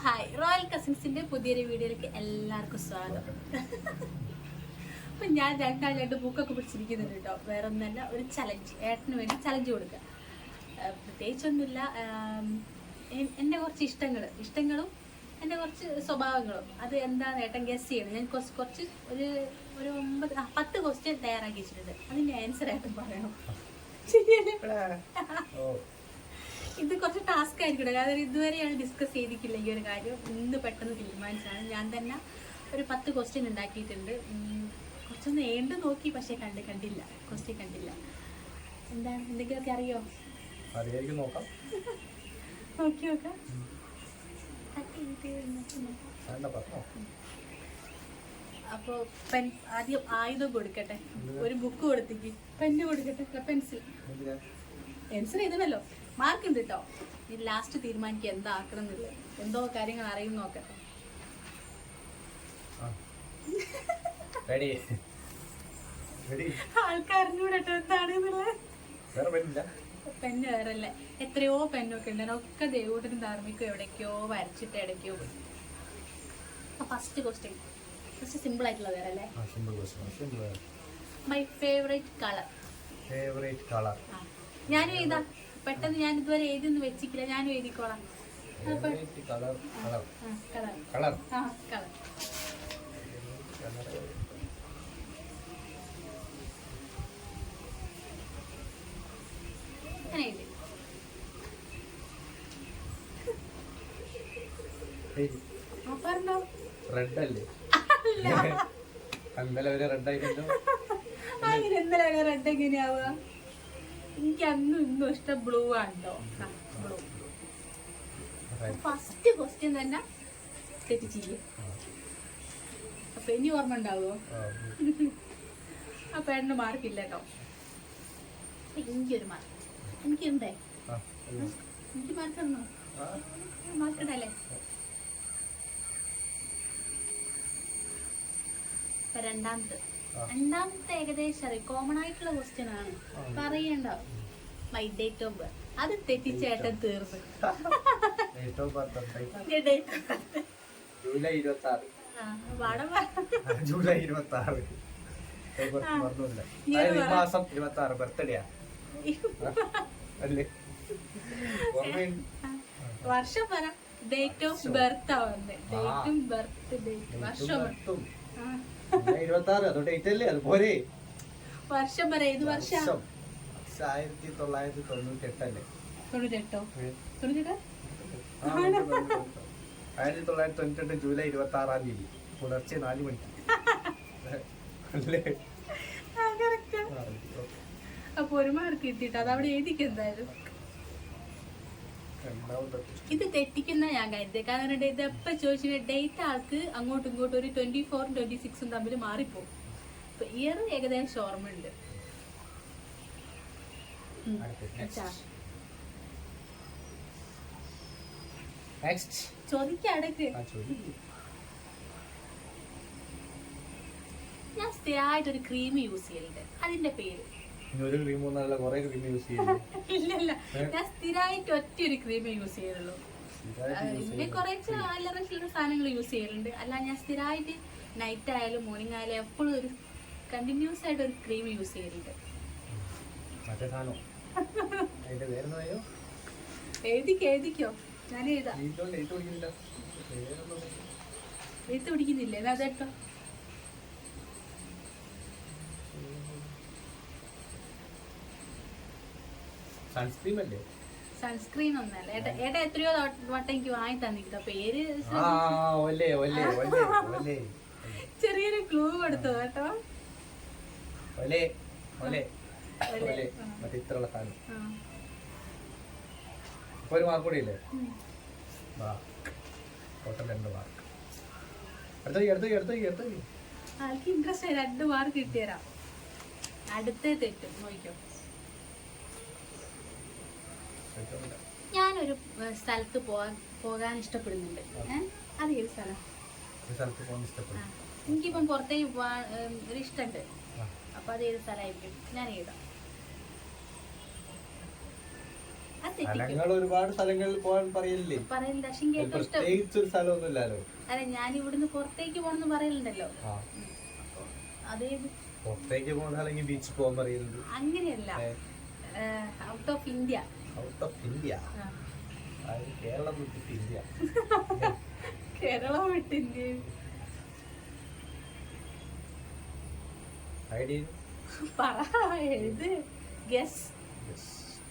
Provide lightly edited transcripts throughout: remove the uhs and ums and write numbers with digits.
Hi, royal കസിൻസിന്റെ പുതിയൊരു വീഡിയോയിലേക്ക് എല്ലാവർക്കും സ്വാഗതം. അപ്പൊ ഞാൻ രണ്ട് ബുക്കൊക്കെ പിടിച്ചിരിക്കുന്നുണ്ട് കേട്ടോ. വേറെ ഒന്നല്ല, ഒരു ചലഞ്ച്, ഏട്ടന് വേണ്ടി ചലഞ്ച് കൊടുക്കുക. പ്രത്യേകിച്ചൊന്നുമില്ല, എൻ്റെ കുറച്ച് ഇഷ്ടങ്ങളും എൻ്റെ കുറച്ച് സ്വഭാവങ്ങളും. അത് എന്താണ് ഏട്ടൻ ഗസ് ചെയ്യണം. ഞാൻ കുറച്ച് ഒരു 10 ക്വസ്റ്റ്യൻ തയ്യാറാക്കി വെച്ചിട്ടുണ്ട്. അതിൻ്റെ ആൻസർ ഏട്ടൻ പറയണം. ഇത് കുറച്ച് ടാസ്ക് ആയിരിക്കും, കാരണം ഇതുവരെയാണ് ഡിസ്കസ് ചെയ്തിട്ടില്ല ഈ ഒരു കാര്യം. ഇന്ന് പെട്ടെന്ന് തീരുമാനിച്ചാണ്. ഞാൻ തന്നെ ഒരു 10 ക്വസ്റ്റ്യൻ ഉണ്ടാക്കിയിട്ടുണ്ട്. കുറച്ചൊന്ന് ഏണ്ട് നോക്കി, പക്ഷെ കണ്ടില്ല, ക്വസ്റ്റ്യൻ കണ്ടില്ല. എന്താണ്, എന്തെങ്കിലുമൊക്കെ അറിയോ? നോക്കാം. നോക്കി നോക്കാം. അപ്പോ പെൻ ആദ്യം ആയുധം കൊടുക്കട്ടെ. ഒരു ബുക്ക് കൊടുത്തേക്ക്, പെന്ന് കൊടുക്കട്ടെ, പെൻസിൽ എഴുതണല്ലോ. മാർക്ക് ഉണ്ട് കേട്ടോ. ഇത് ലാസ്റ്റ് തീരുമാനിക്കുക എന്താ ആക്കണം എന്നുള്ളത്. എന്തോ കാര്യങ്ങൾ അറിയും നോക്കട്ടെ. ആൾക്കാരിനൂടെ എന്താണെന്നുള്ളത്. പെണ്ണ് വേറല്ലേ, എത്രയോ പെണ്ണൊക്കെ ഉണ്ട്. ഒക്കെ ദേവൂട്ടനും ധാർമ്മിക്കും എവിടേക്കോ വരച്ചിട്ട് ഇടയ്ക്കോ പോയി. ഫസ്റ്റ് ക്വസ്റ്റ്യൻ കുറച്ച് സിമ്പിൾ ആയിട്ടുള്ള വേറല്ലേ. My favourite colour. ഞാനും എഴുതാ പെട്ടെന്ന്. ഞാൻ ഇതുവരെ എഴുതിയൊന്നും വെച്ചിട്ടില്ല, ഞാനും എഴുതിക്കോളാം. കളർ. അങ്ങനെ എഴുതി. പറഞ്ഞോ. റെഡ് അല്ലേ? അങ്ങനെ എന്തായാലും റെഡ് എങ്ങനെയാവുക? എനിക്ക് അന്നും ഇന്നും ഇഷ്ടം ബ്ലൂ ആണല്ലോ. ബ്ലൂ. ഫസ്റ്റ് ക്വസ്റ്റ്യൻ തന്നെ തെറ്റിച്ചില്ലേ? അപ്പൊ ഇനി ഓർമ്മ ഉണ്ടാവുമോ? അപ്പൊ എണ്ണ മാർക്കില്ല കേട്ടോ. എനിക്കൊരു മാർക്ക്. എനിക്കുണ്ടേ? എനിക്ക് മാർക്ക് തന്നോ? മാർക്ക് ഇടല്ലേ? രണ്ടാമത്തെ ഏകദേശം അറിയാം. കോമൺ ആയിട്ടുള്ള ക്വസ്റ്റ്യൻ ആണ്, പറയണ്ട. My date of birth. അത് തെറ്റിച്ചേട്ടൻ തീർന്നു. ജൂലൈ 26. മാസം 26 ബർത്ത്ഡേയാ അല്ലേ? വർഷം പറ. ഡേറ്റ് ഓഫ് ബർത്ത് ആവുന്നത്. ഡേറ്റും ബർത്ത് ഡേറ്റ് വർഷം 26. അത് ഡേറ്റ് അല്ലേ? അത് പോരെ. വർഷം പറ. ഏത് വർഷം? 1998 അല്ലേ? 1998 ജൂലൈ 26 തീയതി പുലർച്ചെ 4 മണിക്ക് അല്ലേ? അപ്പൊ ഒരു മാർക്ക് കിട്ടിട്ട് അത് അവിടെ എഴുതിക്ക്. എന്തായാലും ഇത് തെറ്റിക്കുന്ന ഞാൻ കരുതി. കാരണം ഇത് എപ്പോ ചോദിച്ചു ഡേറ്റ് ആൾക്ക് അങ്ങോട്ടും ഇങ്ങോട്ടും ഒരു 24 26 തമ്മിൽ മാറിപ്പോകും. അപ്പൊ ഇയർ ഏകദേശം ഓർമ്മയുണ്ട്. ചോദിക്കടക്ക്. ഞാൻ സ്ഥിരമായിട്ട് ഒരു ക്രീം യൂസ് ചെയ്യലുണ്ട്. അതിന്റെ പേര് ഇല്ലല്ല, ഞാൻ സ്ഥിരമായിട്ട് ഒറ്റൊരു ക്രീം യൂസ് ചെയ്യുള്ളൂ. പിന്നെ കുറച്ച് അല്ലറ ചില്ലറ സാധനങ്ങൾ യൂസ് ചെയ്യലുണ്ട്. അല്ല, ഞാൻ സ്ഥിരമായിട്ട് നൈറ്റ് ആയാലും മോർണിംഗ് ആയാലും എപ്പോഴും ഒരു കണ്ടിന്യൂസ് ആയിട്ട് ഒരു ക്രീം യൂസ് ചെയ്യലുണ്ട്. എഴുതിക്കോ, ഞാൻ എഴുതാം. എഴുത്ത് പിടിക്കുന്നില്ലേ? എന്നാ അതെട്ടോ. സൺസ്ക്രീൻ ഒന്നല്ല ഏട്ടാ, എത്രയോ വട്ടം എനിക്ക് വാങ്ങി തന്നിട്ട്. പേര് ചെറിയൊരു ക്ലൂ കൊടുത്തു കേട്ടോ. ഒരു മാർക്ക് കൂടി ഇല്ലേ? ആൾക്ക് ഇൻട്രസ്റ്റ് 2 മാർക്ക് കിട്ടിയരാ. അടുത്ത തെറ്റും നോക്കിക്കോ. ഞാനൊരു സ്ഥലത്ത് പോകാൻ ഇഷ്ടപ്പെടുന്നുണ്ട്. അത് ഏത് സ്ഥലം? എനിക്കിപ്പം പുറത്തേക്ക് പോവാൻ ഒരു ഇഷ്ടമുണ്ട്. അപ്പൊ അത് ഏത് സ്ഥലമായിരിക്കും? ഞാൻ എഴുതാം. ആ തെറ്റിക്കും. സ്ഥലങ്ങൾ ഒരുപാട് സ്ഥലങ്ങളിൽ പോകാൻ പറയില്ലേ? പറയില്ല, പക്ഷെ എനിക്ക് ഏറ്റവും ഇഷ്ടം പ്രത്യേകിച്ച് ഒരു സ്ഥലമൊന്നും ഇല്ലല്ലോ. അല്ല, ഞാൻ ഇവിടുന്ന് പുറത്തേക്ക് പോകണമെന്ന് പറയലുണ്ടല്ലോ. ആ, അപ്പൊ അതേത് പുറത്തേക്ക് പോകുന്ന അല്ലെങ്കിൽ ബീച്ചിൽ പോകാൻ പറയുന്നത്. അങ്ങനെയല്ല, out of India. Out of India, അതായത് കേരളം വിട്ടിട്ട് ഇന്ത്യ. കേരളം വിട്ട് ഇന്ത്യ. ഐഡിയ പറ, എഴുത്, ഗസ്.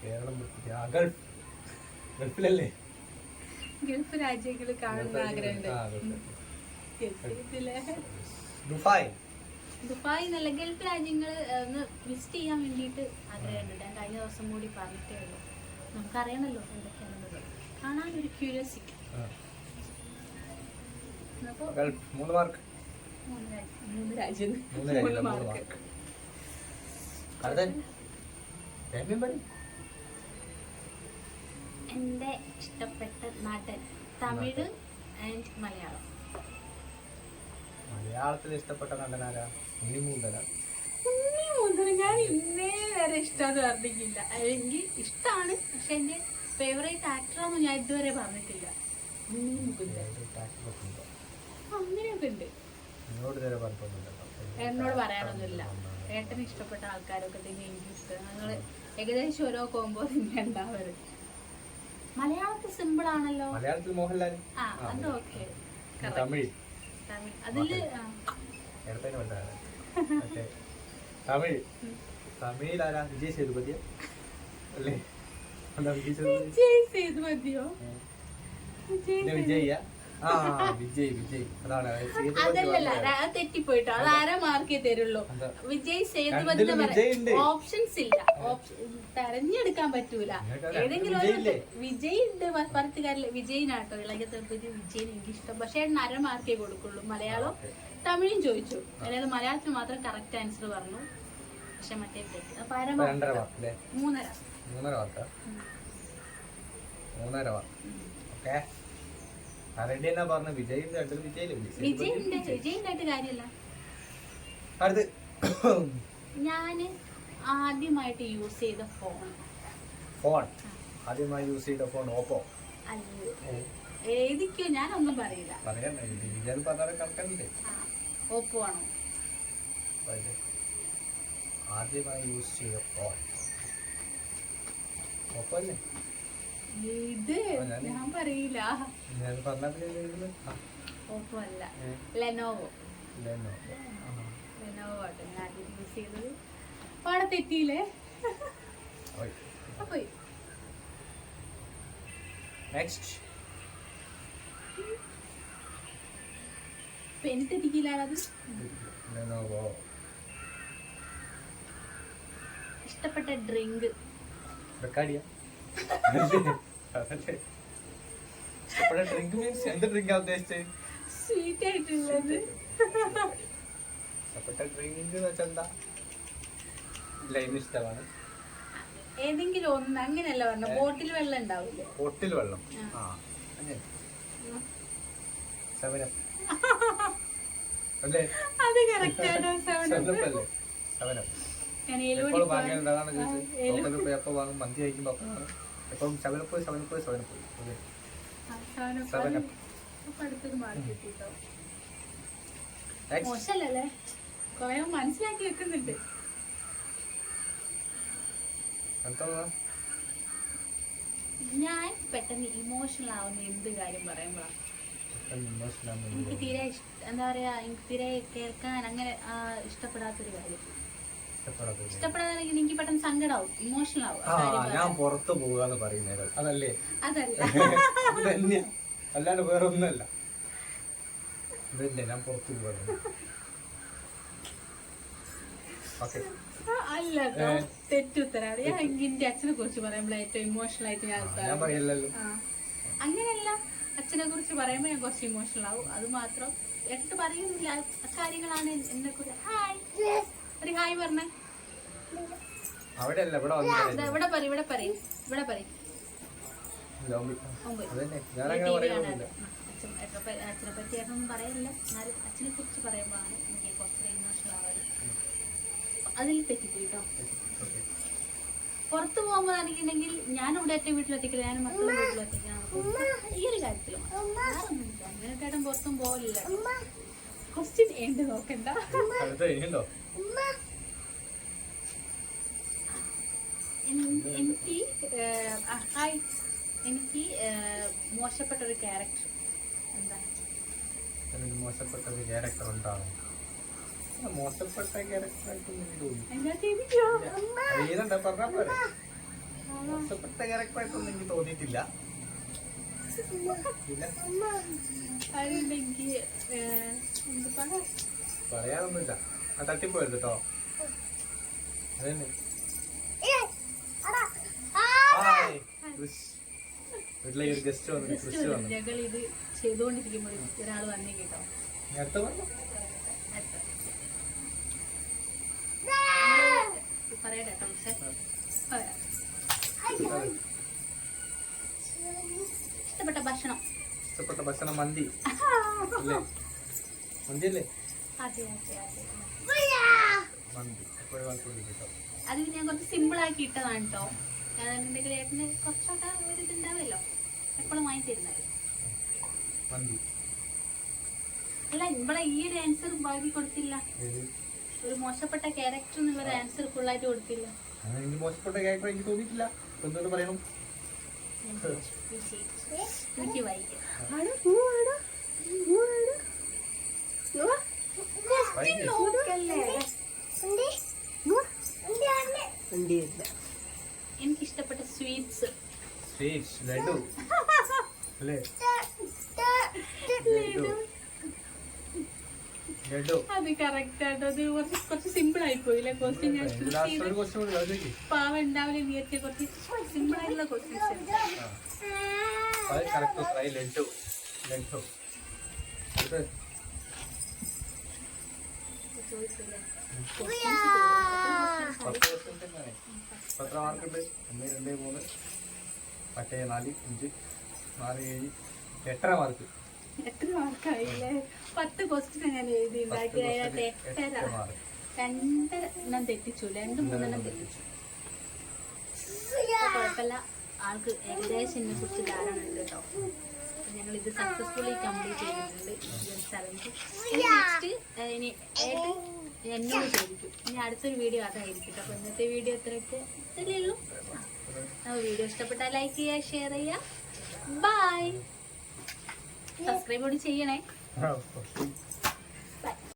കേരളം വിട്ടിട്ട് ഗൾഫ്. ഗൾഫിലല്ലേ? ഗൾഫ് രാജ്യങ്ങൾ കാണുന്ന ആഗ്രഹമുണ്ട്. ദുബായ്. ദുബായ് എന്നല്ല, ഗൾഫ് രാജ്യങ്ങൾ ഒന്ന് വിസിറ്റ് ചെയ്യാൻ വേണ്ടിയിട്ട് ആഗ്രഹമുണ്ട്. ഞാൻ കഴിഞ്ഞ ദിവസം കൂടി പറഞ്ഞിട്ടേ ഉള്ളൂ. നമുക്കറിയണല്ലോ എന്തൊക്കെയാണെന്നുള്ളത്, കാണാനൊരു ക്യൂരിയോസിറ്റി. അപ്പോ ഗൾഫ് 3 മാർക്ക്. 3 രാജ്യം, 3 മാർക്ക്. മാർക്ക്. അടുത്ത എൻ്റെ ഇഷ്ടപ്പെട്ട നടൻ തമിഴ് ആൻഡ് മലയാളം. മലയാളത്തിൽ ഇഷ്ടപ്പെട്ട നടനാരാ? ഉണ്ണിമൂന്തല. ഉണ്ണിമുകുന്ദൻ ഞാൻ ഇന്നേ വരെ ഇഷ്ടമെന്ന് പറഞ്ഞിട്ടില്ല. അല്ലെങ്കിൽ ഇഷ്ടമാണ്, പക്ഷെ എൻ്റെ ഫേവറേറ്റ് ആക്ടറൊന്നും ഞാൻ ഇതുവരെ പറഞ്ഞിട്ടില്ല. ഉണ്ണിമുകുന്ദൻ അങ്ങനെയൊക്കെ ഉണ്ട്. എന്നോട് പറയാനൊന്നുമില്ല. ഏട്ടന് ഇഷ്ടപ്പെട്ട ആൾക്കാരൊക്കെ തന്നെ എനിക്ക് ഇഷ്ടം. ഞങ്ങള് ഏകദേശം ഓരോ കോമ്പോ തന്നെ ഉണ്ടാവര്. മലയാളത്തിൽ സിമ്പിൾ ആണല്ലോ. മലയാളത്തിൽ മോഹൻലാൽ. ആ, അത് ഓക്കെ. തമിഴ്. തമിഴ് അതില് തമിഴ് തമിഴിലാരാ? വിജയ് സേതുപതി അല്ലേ? വിജയ് സേതുപതിയോ? വിജയ. ആ, വിജയ് വിജയ് അതാണ്. അതല്ലല്ല, അത് തെറ്റിപ്പോയിട്ടോ. അത് ആരാ മാർക്കേ തരുള്ളൂ. വിജയ് സേതുപതി ഓപ്ഷൻസ് ഇല്ല, തെരഞ്ഞെടുക്കാൻ പറ്റൂല. ഏതെങ്കിലും ഒരു വിജയ് ഉണ്ട് പറഞ്ഞിട്ട് കാര്യമില്ല. വിജയിനാട്ടോ, ഇളകിയ തരത്തിൽ വിജയൻ എനിക്ക് ഇഷ്ടം. പക്ഷെ അര മാർക്കേ കൊടുക്കുള്ളൂ. മലയാളം തമിഴും ചോദിച്ചു, അതായത് മലയാളത്തിൽ മാത്രം കറക്റ്റ് ആൻസർ പറഞ്ഞു. പക്ഷെ മറ്റേ തെറ്റി. അപ്പൊ 3.5. വിജയിന്റെ കാര്യമല്ല. ഞാന് ആദ്യമായിട്ട് യൂസ് ചെയ്ത ഫോൺ ആദ്യമായി യൂസ് ചെയ്ത ഫോൺ ഓപ്പോ. ഏതിക്കോ ഞാനൊന്നും പറയില്ല. ഓപ്പോ ആണോ? ആദ്യമായി യൂസ് ചെയ്ത ഫോൺ ഓപ്പോ അല്ലേ? ഇത് ഞാൻ പറയില്ല. ഓപ്പോ അല്ല, ലെനോവോ. ലെനോവോ ആട്ടോ ഞാൻ ആദ്യം യൂസ് ചെയ്തത്. പാടെ തെറ്റിയില്ലേ? പോയി. നെക്സ്റ്റ്. പെൻ തെറ്റിക്കില്ലാതെ. ലെനോവോ. ഇഷ്ടപ്പെട്ട ഡ്രിങ്ക്? ബക്കാഡിയ. ഡ്രിങ്ക് മീൻസ് എന്ത് ഡ്രിങ്കാ ഉദ്ദേശിച്ചത്? സ്വീറ്റ് ആയിട്ടുള്ളത്. ഇഷ്ടപ്പെട്ട ഡ്രിങ്ക് വെച്ചെന്താ? ലൈം ഇഷ്ടമാണ്. ഏതെങ്കിലും ഒന്ന്, അങ്ങനെയല്ല പറഞ്ഞ. ബോട്ടിൽ വെള്ളം ഉണ്ടാവില്ലേ? ബോട്ടിൽ വെള്ളം. ആ, അങ്ങനെ. 7 അപ്പ് അല്ലേ? അത് കറക്റ്റ് ആണോ? 7 അപ്പ്. 7 അപ്പ്. ഞാൻ എപ്പോഴും വാങ്ങിയതാണ് ചോദിച്ചത്. എപ്പോ വാങ്ങും? മന്തി കഴിക്കുമ്പോ എപ്പം 7 അപ്പ്. മോശല്ലേ? കൊറേ മനസ്സിലാക്കി വെക്കുന്നുണ്ട്. ഞാൻ പെട്ടെന്ന് ഇമോഷണൽ ആവുന്ന എന്ത് കാര്യം പറയുമ്പോഴാണ് എനിക്ക് തീരെ എന്താ പറയാ, എനിക്ക് തീരെ കേൾക്കാൻ അങ്ങനെ ഇഷ്ടപ്പെടാത്തൊരു കാര്യം. ഇഷ്ടപ്പെടാതെങ്കിൽ എനിക്ക് പെട്ടെന്ന് സങ്കടാവും, ഇമോഷണൽ ആവും. ഞാൻ പുറത്ത് പോകാന്ന് പറയുന്നത് അതല്ലേ? അതല്ല, അല്ലാണ്ട് വേറെ ഒന്നല്ല. ഞാൻ പുറത്ത് പോകാന്ന്. അല്ല, തെറ്റുത്തരാണ്. ഞാൻ എന്റെ അച്ഛനെ കുറിച്ച് പറയുമ്പോൾ ഏറ്റവും ഇമോഷണൽ ആയിട്ട് ഞാൻ അങ്ങനെയല്ല. അച്ഛനെ കുറിച്ച് പറയുമ്പോ ഞാൻ കുറച്ച് ഇമോഷണൽ ആവും. അത് മാത്രം എടുത്ത് പറയുന്നില്ല. കാര്യങ്ങളാണ് എന്നെ കുറിച്ച്. ഹായ്, ഒരു ഹായ് പറഞ്ഞേ. ഇവിടെ പറയും. അച്ഛനെ പറ്റി ഏട്ടൊന്നും പറയില്ല. എന്നാലും അച്ഛനെ കുറിച്ച് പറയുമ്പോഴാണ് എനിക്ക് കുറച്ചുകൂടെ ഇമോഷണൽ ആവാറ്. അതിൽ തെറ്റിപ്പോയിട്ടോ. പുറത്ത് പോകുമ്പോൾ ആണെന്നുണ്ടെങ്കിൽ ഞാൻ ഇവിടെ ഒറ്റ വീട്ടിലെത്തിക്കില്ല, ഞാൻ മക്കളുടെ വീട്ടിലെത്തിക്കാണ് ഈ ഒരു കാര്യത്തിൽ അങ്ങനെ ചേട്ടൻ പുറത്തും പോകില്ല. ക്വസ്റ്റ്യൻ എന്ത് നോക്കണ്ട. എനിക്ക് എനിക്ക് മോശപ്പെട്ട ഒരു ക്യാരക്ടർ എന്താ? മോശപ്പെട്ട ഒരു ക്യാരക്ടർ ഉണ്ടാവും. മോശപ്പെട്ട ക്യാരക്ടറായിട്ടൊന്നും തോന്നി. ഏതാ പറഞ്ഞാ പോലെ മോശപ്പെട്ട ക്യാരക്ടറായിട്ടൊന്നും എനിക്ക് തോന്നിയിട്ടില്ല. പിന്നെ എനിക്ക് പറയാനൊന്നുമില്ല. ആ തട്ടിപ്പോയത് കേട്ടോ. അതന്നെ വീട്ടിലെ ഒരു ഗസ്റ്റ് വന്നു. ഞങ്ങൾ ഇത് ചെയ്തുകൊണ്ടിരിക്കുമ്പോൾ ഒരാൾ വന്നേ കേട്ടോ. അടുത്ത പറഞ്ഞു പറയട്ടെ കേട്ടോ. ഇഷ്ടപ്പെട്ട ഭക്ഷണം മന്തി അല്ലേ? മന്തി അല്ലേ? അതെ അതെ അതെ. മന്തി എപ്പോഴും കേട്ടോ. അത് ഞാൻ കുറച്ച് സിമ്പിൾ ആക്കി ഇട്ടതാണ് കേട്ടോ. അതെന്നുണ്ടെങ്കിൽ ഏട്ടന് കുറച്ചോട്ടാ ഒരു ഇതുണ്ടാവല്ലോ, എപ്പോഴും വാങ്ങി തരുന്നത്. അല്ല ഇവിടെ ഈ ഒരു ആൻസർ ബാക്കി കൊടുത്തില്ല. ഒരു മോശപ്പെട്ട ക്യാരക്ടർ എന്നുള്ള ആൻസർ ഫുള്ളായിട്ട് കൊടുത്തില്ല. മോശപ്പെട്ട ക്യാരക്ടർ എനിക്ക് തോന്നിയിട്ടില്ല. എന്തുകൊണ്ട് പറയണം? എനിക്ക് വൈകി എനിക്ക് ഇഷ്ടപ്പെട്ട സ്വീറ്റ്സ് ലഡു അല്ലേ? അത് കറക്റ്റ് ആട്ടോ. അത് കുറച്ച് സിമ്പിൾ ആയി പോയില്ലേ ക്വസ്റ്റ്യൻ? ഞാൻ പാവ ഉണ്ടാവില്ല നീർത്തിയ കുറച്ച് സിമ്പിൾ ആയിട്ടുള്ള ക്വസ്റ്റ്യൻസ്. എത്ര മാർക്കുണ്ട്? 1, 2, 3, 8, 4, 5, 6, 7, 8 മാർക്ക്. എത്ര മാർക്കായില്ലേ? 10 ക്വസ്റ്റ്യൻ ഞാൻ എഴുതി ഉണ്ടാക്കി. അതിനകത്ത് 8.5 2 തെറ്റിച്ചു, 2-3 തെറ്റിച്ചു. കുഴപ്പമില്ല, ആൾക്ക് ഏകദേശം എന്നെ കുറിച്ച് ധാരണ ഉണ്ട് കേട്ടോ. ഞങ്ങൾ ഇത് സക്സസ്ഫുള്ളി കംപ്ലീറ്റ് ചെയ്തിട്ടുണ്ട്. ചലഞ്ച് ഇനി എന്നോട് ചോദിക്കും. ഇനി അടുത്തൊരു വീഡിയോ അതായിരിക്കും. അപ്പൊ ഇന്നത്തെ വീഡിയോ ഇത്രയൊക്കെ ഉള്ളൂ. വീഡിയോ ഇഷ്ടപ്പെട്ടാൽ ലൈക്ക് ചെയ്യുക, ഷെയർ ചെയ്യുക. ബൈ. സബ്സ്ക്രൈബ് കൂടി ചെയ്യണേ.